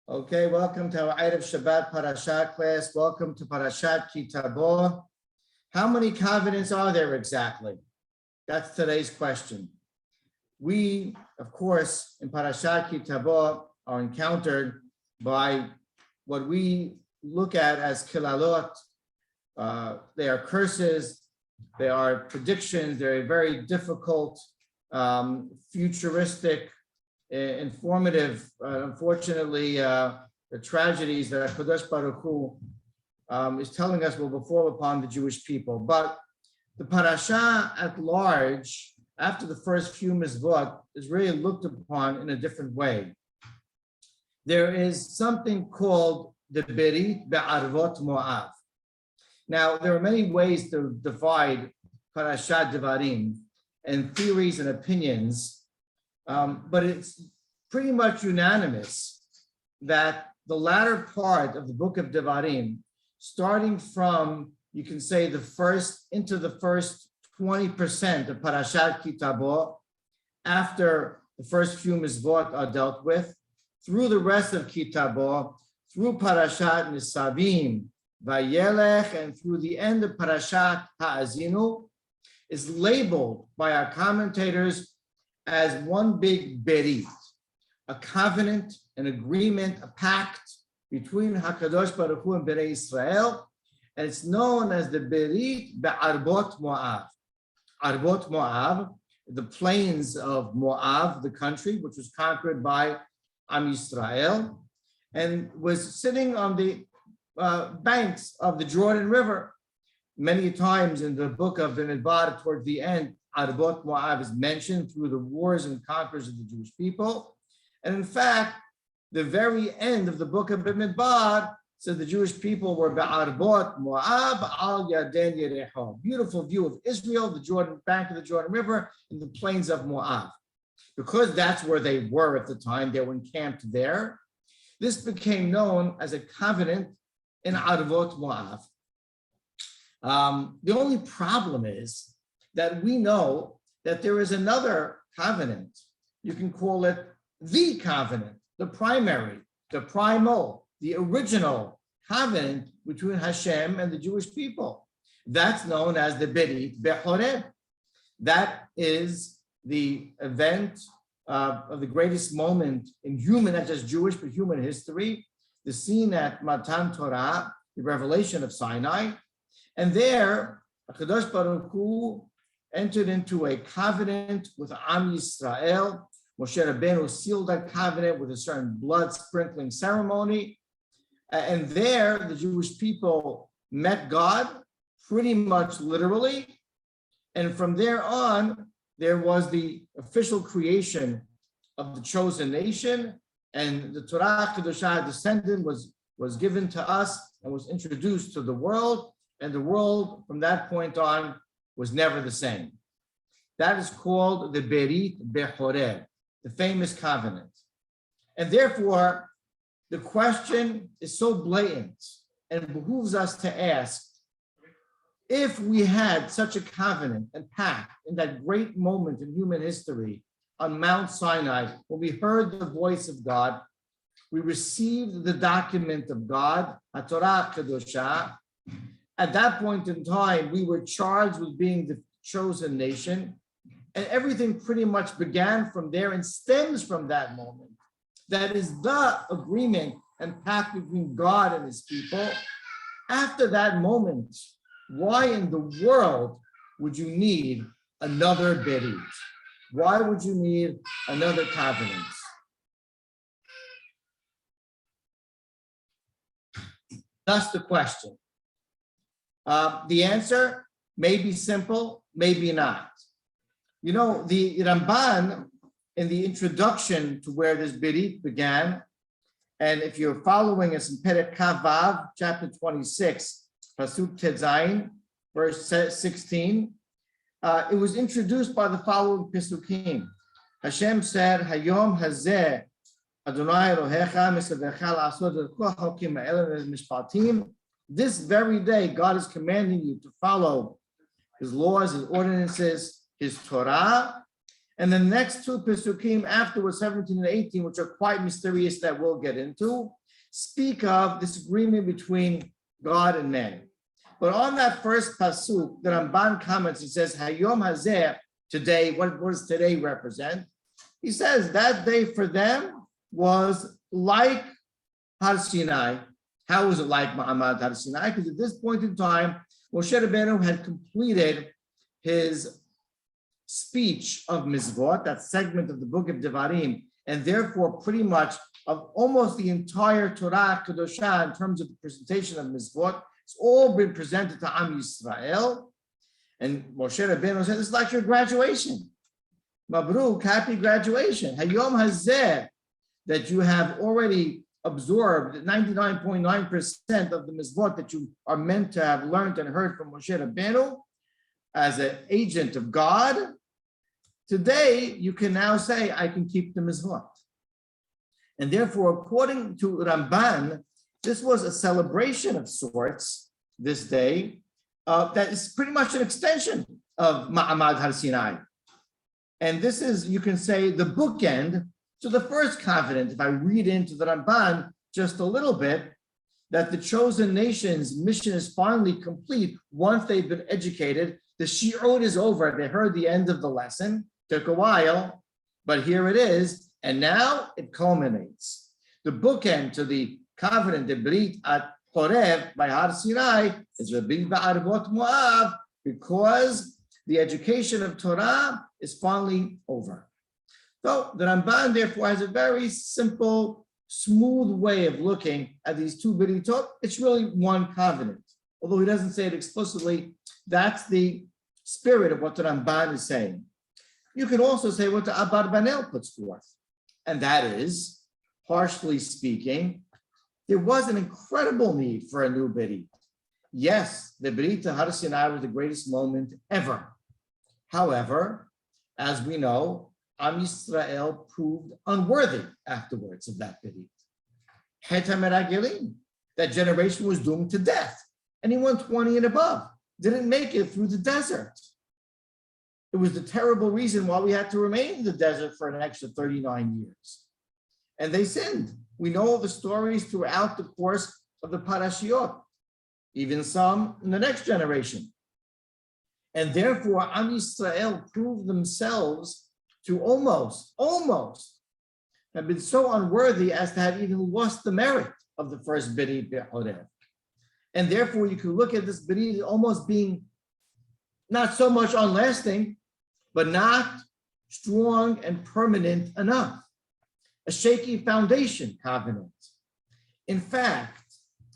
Okay, welcome to our Erev Shabbat Parashat class. Welcome to Parashat Tabo. How many covenants are there exactly? That's today's question. We, of course, in Parashat Tabo are encountered by what we look at as kilalot. They are curses, they are predictions, they're very difficult, futuristic, informative, unfortunately, the tragedies that Kadosh Baruch Hu is telling us will befall upon the Jewish people. But the parasha at large, after the first few mitzvot, is really looked upon in a different way. There is something called the Berit Be'arvot Mo'av. Now, there are many ways to divide Parashat Devarim and theories and opinions. But it's pretty much unanimous that the latter part of the book of Devarim, starting from, you can say, the first 20% of Parashat Tabo, after the first few mitzvot are dealt with, through the rest of Tabo, through Parashat Nisavim, Vayelech, and through the end of Parashat Ha'azinu, is labeled by our commentators as one big berit, a covenant, an agreement, a pact between HaKadosh Baruch Hu and Bnei Israel, and it's known as the Berit Be'arbot Mo'av. Arbot Mo'av, the plains of Mo'av, the country, which was conquered by Am Yisrael, and was sitting on the banks of the Jordan River. Many times in the book of Bamidbar, towards the end, Arbot Mo'av is mentioned through the wars and conquers of the Jewish people. And in fact, the very end of the book of Bamidbar says the Jewish people were Be'arbot Mo'av al Yaden Yereho. Beautiful view of Israel, the Jordan bank of the Jordan River, in the plains of Mo'av. Because that's where they were at the time, they were encamped there. This became known as a covenant in Arbot Mo'av. The only problem is that we know that there is another covenant. You can call it the covenant, the primary, the primal, the original covenant between Hashem and the Jewish people. That's known as the Berit Bechoreb. That is the event of the greatest moment in human, not just Jewish, but human history, the scene at Matan Torah, the revelation of Sinai. And there, HaKadosh Baruch Hu entered into a covenant with Am Yisrael. Moshe Rabbeinu sealed that covenant with a certain blood sprinkling ceremony. And there, the Jewish people met God pretty much literally. And from there on, there was the official creation of the chosen nation. And the Torah Kedoshah descendant was given to us and was introduced to the world. And the world from that point on was never the same. That is called the Berit Bechoreb, the famous covenant. And therefore, the question is so blatant and behooves us to ask, if we had such a covenant and pact in that great moment in human history on Mount Sinai, when we heard the voice of God, we received the document of God, HaTorah Kedoshah. At that point in time, we were charged with being the chosen nation, and everything pretty much began from there and stems from that moment. That is the agreement and pact between God and his people. After that moment, why in the world would you need another berit? Why would you need another covenant? That's the question. The answer may be simple, maybe not. You know, the Ramban, in the introduction to where this Berit began, and if you're following us in Perek Kavav, chapter 26, Pasuk Tezayin, verse 16, it was introduced by the following Pesukim. Hashem said, Hayom hazeh Adonai Elohecha misavecha la'asot et kol hachokim ha'eleh mishpatim. This very day, God is commanding you to follow his laws, his ordinances, his Torah. And the next two Pesukim afterwards, 17 and 18, which are quite mysterious that we'll get into, speak of this agreement between God and man. But on that first pasuk, the Ramban comments, he says, Hayom Hazeh, today, what does today represent? He says that day for them was like Har Sinai. How was it like Ma'amad Har Sinai? Because at this point in time, Moshe Rabbeinu had completed his speech of Mizvot, that segment of the book of Devarim, and therefore pretty much of almost the entire Torah Kedoshah in terms of the presentation of Mizvot. It's all been presented to Am Yisrael. And Moshe Rabbeinu said, this is like your graduation. Mabruk, happy graduation. Hayom Hazeh, that you have already absorbed 99.9% of the Mizvot that you are meant to have learned and heard from Moshe Rabbeinu as an agent of God. Today, you can now say, I can keep the Mizvot. And therefore, according to Ramban, this was a celebration of sorts this day that is pretty much an extension of Ma'amad Har Sinai. And this is, you can say, the bookend to the first covenant. If I read into the Ramban just a little bit, that the chosen nation's mission is finally complete once they've been educated. The shi'ud is over. They heard the end of the lesson. Took a while, but here it is. And now it culminates. The bookend to the covenant, the Brit at Horeb by Har Sinai, is Rabbi Ba'arvot Moab, because the education of Torah is finally over. So the Ramban, therefore, has a very simple, smooth way of looking at these two Beritot. It's really one covenant. Although he doesn't say it explicitly, that's the spirit of what the Ramban is saying. You can also say what the Abarbanel puts forth, and that is, harshly speaking, there was an incredible need for a new Berit. Yes, the Berit to Har Sinai was the greatest moment ever. However, as we know, Am Yisrael proved unworthy afterwards of that Berit. Het HaMeragelim, that generation was doomed to death. Anyone 20 and above didn't make it through the desert. It was the terrible reason why we had to remain in the desert for an extra 39 years. And they sinned. We know all the stories throughout the course of the Parashiot, even some in the next generation. And therefore, Am Yisrael proved themselves to almost have been so unworthy as to have even lost the merit of the first Berit Be'oreh. And therefore, you can look at this Berit almost being not so much unlasting, but not strong and permanent enough. A shaky foundation covenant. In fact,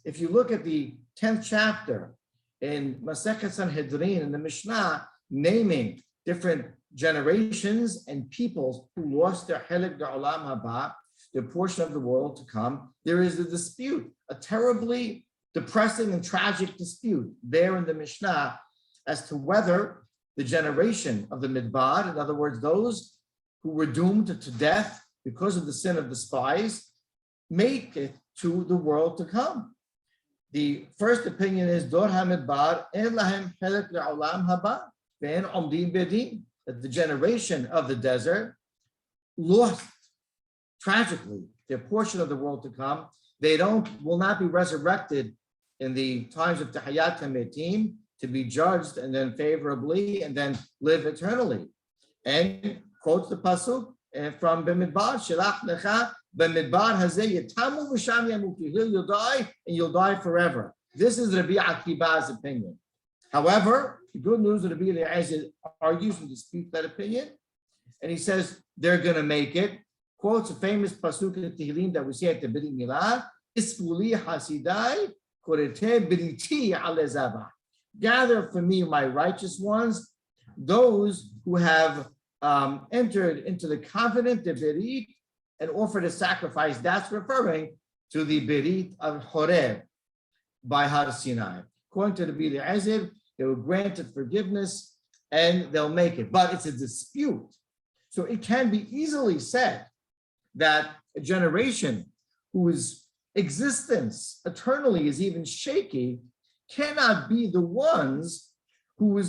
if you look at the 10th chapter in Masechet Sanhedrin in the Mishnah, naming different generations and peoples who lost their Helek Da'olam Haba, their portion of the world to come, there is a dispute, a terribly depressing and tragic dispute there in the Mishnah as to whether the generation of the Midbar, in other words, those who were doomed to death because of the sin of the spies, make it to the world to come. The first opinion is Dor HaMidbar en lahem helek le'olam haba ve'en omdim bedin, that the generation of the desert lost tragically their portion of the world to come. They will not be resurrected in the times of Tahiyat HaMetim to be judged and then favorably and then live eternally. And quotes the pasuk from B'midbar, Shelach Lecha B'midbar Hazeh Yetamu V'sham Yamutu. You'll die and you'll die forever. This is Rabbi Akiba's opinion. However, the good news is Rabbi Eliezer argues and disputes that opinion, and he says they're going to make it. Quotes a famous pasuk in Tehillim that we say at the Brit Milah: "Isfuli Hasidai Korete Briti Alezava." Gather for me my righteous ones, those who have entered into the covenant, the Berit, and offered a sacrifice. That's referring to the Berit of Horeb by Har Sinai. According to the Rabbi Eliezer, they were granted forgiveness and they'll make it. But it's a dispute. So it can be easily said that a generation whose existence eternally is even shaky cannot be the ones who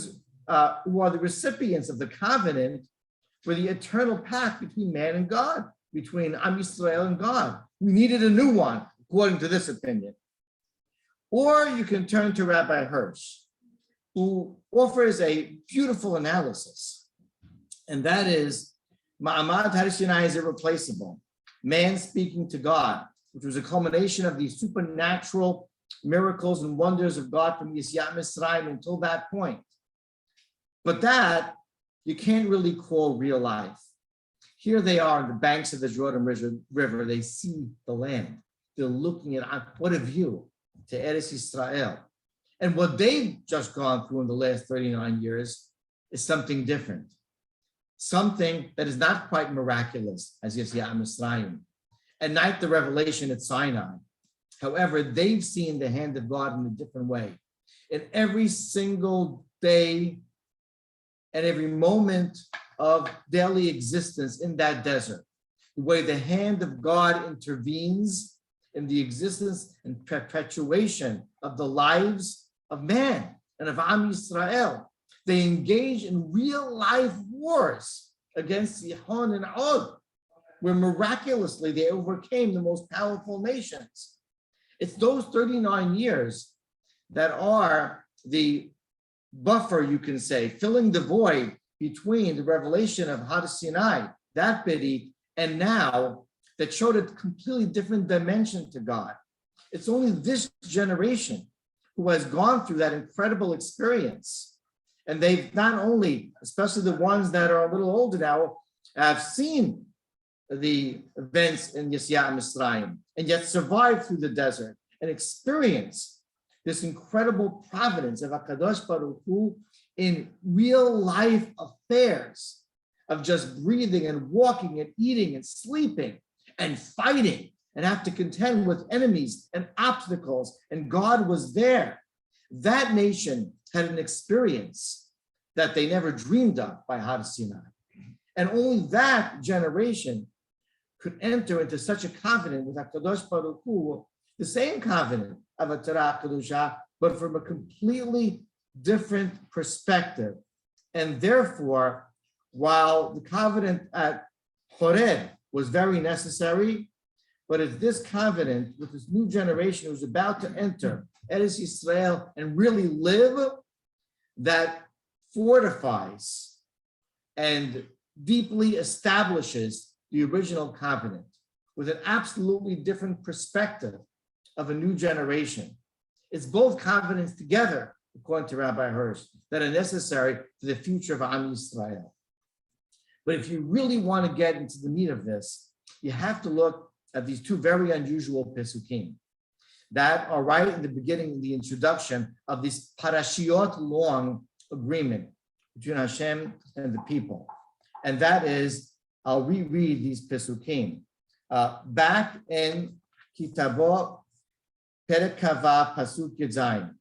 are the recipients of the covenant for the eternal pact between man and God, between Am Yisrael and God. We needed a new one. according to this opinion. Or you can turn to Rabbi Hirsch, who offers a beautiful analysis, and that is, Ma'amad Har Sinai is irreplaceable. Man speaking to God, which was a culmination of these supernatural miracles and wonders of God from Yetziat Mitzrayim until that point. But that you can't really call real life. Here they are on the banks of the Jordan River. They see the land. They're looking at, what a view, to Eretz Yisrael. And what they've just gone through in the last 39 years is something different. Something that is not quite miraculous as Yetziat Mitzrayim, and not the revelation at Sinai. However, they've seen the hand of God in a different way. In every single day and every moment of daily existence in that desert, the way the hand of God intervenes in the existence and perpetuation of the lives of man and of Am Yisrael. They engage in real life wars against Sihon and Og, where miraculously they overcame the most powerful nations. It's those 39 years that are the buffer, you can say, filling the void between the revelation of Har Sinai, that bidi, and now that showed a completely different dimension to God. It's only this generation who has gone through that incredible experience. And they've not only, especially the ones that are a little older now, have seen the events in Yetziat Mitzrayim and yet survived through the desert and experienced this incredible providence of HaKadosh Baruch Hu in real life affairs of just breathing and walking and eating and sleeping and fighting and have to contend with enemies and obstacles, and God was there. That nation had an experience that they never dreamed of by Har Sinai. And only that generation could enter into such a covenant with HaKadosh Baruch Hu, the same covenant of a Torah Kedusha, but from a completely different perspective. And therefore, while the covenant at Horeb was very necessary, but it's this covenant with this new generation who's about to enter Eretz Yisrael and really live that fortifies and deeply establishes the original covenant with an absolutely different perspective of a new generation. It's both covenants together, according to Rabbi Hirsch, that are necessary for the future of Am Yisrael. But if you really want to get into the meat of this, you have to look at these two very unusual Pesukim that are right in the beginning, the introduction of this parashiot long agreement between Hashem and the people. And that is, I'll reread these Pesukim. Back in Tabo, Perek Kava, Pasuk Yedzayin.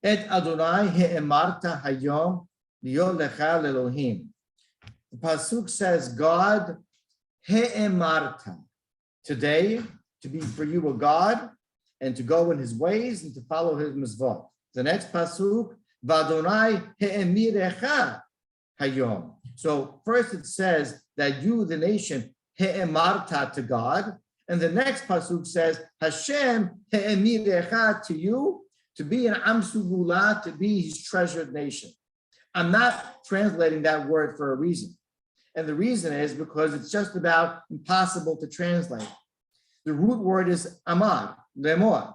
Et Adonai he'emarta hayom liyo lecha lelohim. The Pasuk says, God he'emarta, today to be for you a God and to go in his ways and to follow his mitzvot. The next Pasuk, V'Adonai he'emirecha hayom. So first it says that you, the nation, he'emarta to God. And the next Pasuk says, Hashem he'emirecha to you, to be an Am Sugula, to be his treasured nation. I'm not translating that word for a reason. And the reason is because it's just about impossible to translate. The root word is amad, lemor.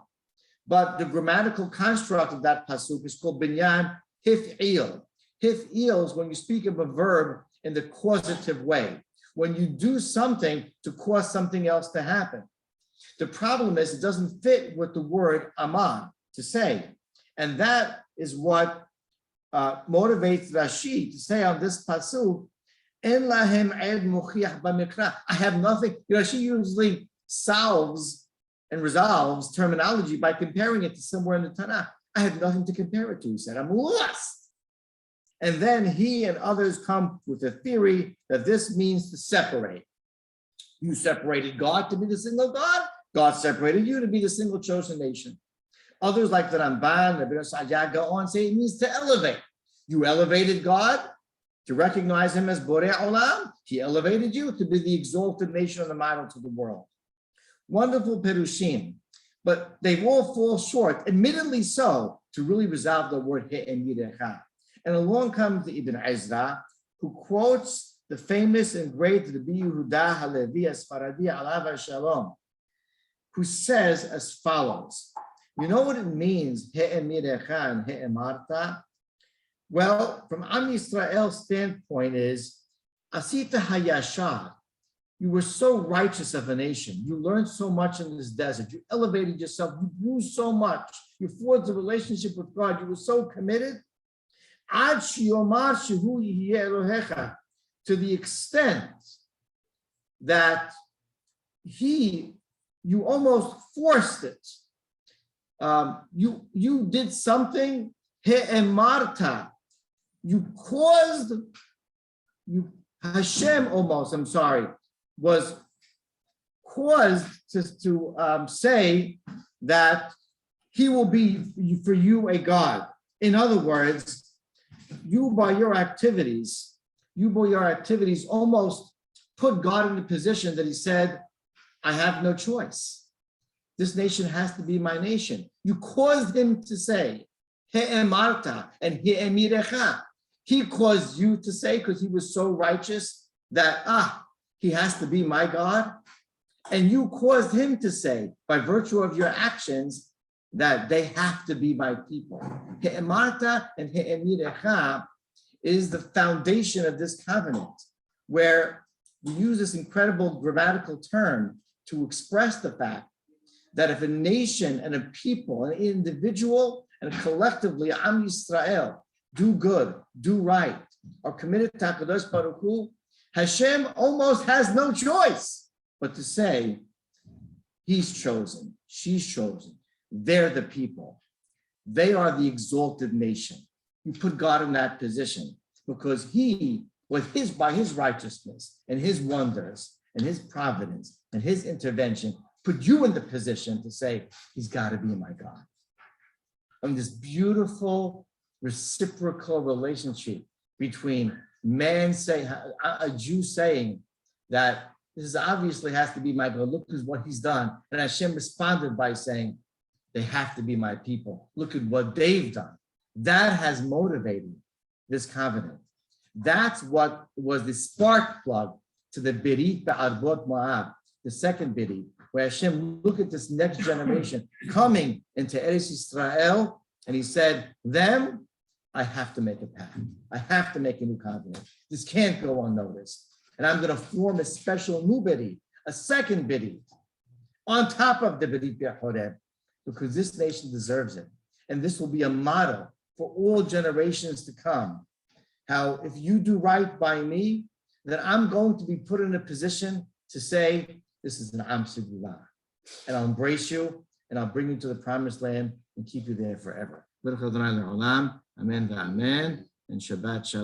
But the grammatical construct of that pasuk is called binyan hif'il. Hif'il is when you speak of a verb in the causative way, when you do something to cause something else to happen. The problem is it doesn't fit with the word amad to say. And that is what motivates Rashi to say on this pasuk, En lahem ed mochiach b'mikra. I have nothing. Rashi usually solves and resolves terminology by comparing it to somewhere in the Tanakh. I have nothing to compare it to, he said. I'm lost. And then he and others come with a theory that this means to separate. You separated God to be the single God. God separated you to be the single chosen nation. Others like the Ramban, Rabbi Sajjad go on say it means to elevate. You elevated God to recognize him as Borei Olam. He elevated you to be the exalted nation and the model to the world. Wonderful Perushim. but they all fall short, admittedly so, to really resolve the word he'emirecha. And along comes the Ibn Ezra, who quotes the famous and great Rabbi Yehuda Halevi Asfaradi Alav Shalom, who says as follows. You know what it means, he'emirecha and he'emarta? Well, from Am Yisrael's standpoint is, Asita hayashar, you were so righteous of a nation. You learned so much in this desert. You elevated yourself. You grew so much. You forged a relationship with God. You were so committed. Ad shiomar shehu yihye Elohecha, to the extent that you almost forced it. You did something, he'emarta, Hashem was caused to say that he will be for you a God. In other words, you by your activities almost put God in the position that he said, I have no choice. This nation has to be my nation. You caused him to say, He'emarta and He'emirecha. He caused you to say, because he was so righteous, that, he has to be my God. And you caused him to say, by virtue of your actions, that they have to be my people. He'emarta and He'emirecha is the foundation of this covenant, where we use this incredible grammatical term to express the fact that if a nation and a people, an individual and collectively, Am Yisrael, do good, do right, are committed to HaKadosh Baruch Hu, Hashem almost has no choice but to say, he's chosen, she's chosen, they're the people. They are the exalted nation. You put God in that position because he, by his righteousness and his wonders and his providence and his intervention, put you in the position to say, he's got to be my God. And this beautiful reciprocal relationship between man saying, a Jew saying that this is obviously has to be my God. Look at what he's done. And Hashem responded by saying, they have to be my people. Look at what they've done. That has motivated this covenant. That's what was the spark plug to the Berit Be'arbot Moab, the second Berit, where Hashem looked at this next generation coming into Eretz Yisrael, and he said, them, I have to make a pact. I have to make a new covenant. This can't go unnoticed. And I'm going to form a special new Berit, a second Berit, on top of the Berit B'Choreb, because this nation deserves it. And this will be a model for all generations to come. How if you do right by me, then I'm going to be put in a position to say, this is an Am Segulah. And I'll embrace you, and I'll bring you to the promised land and keep you there forever. Amen, amen, and Shabbat shalom.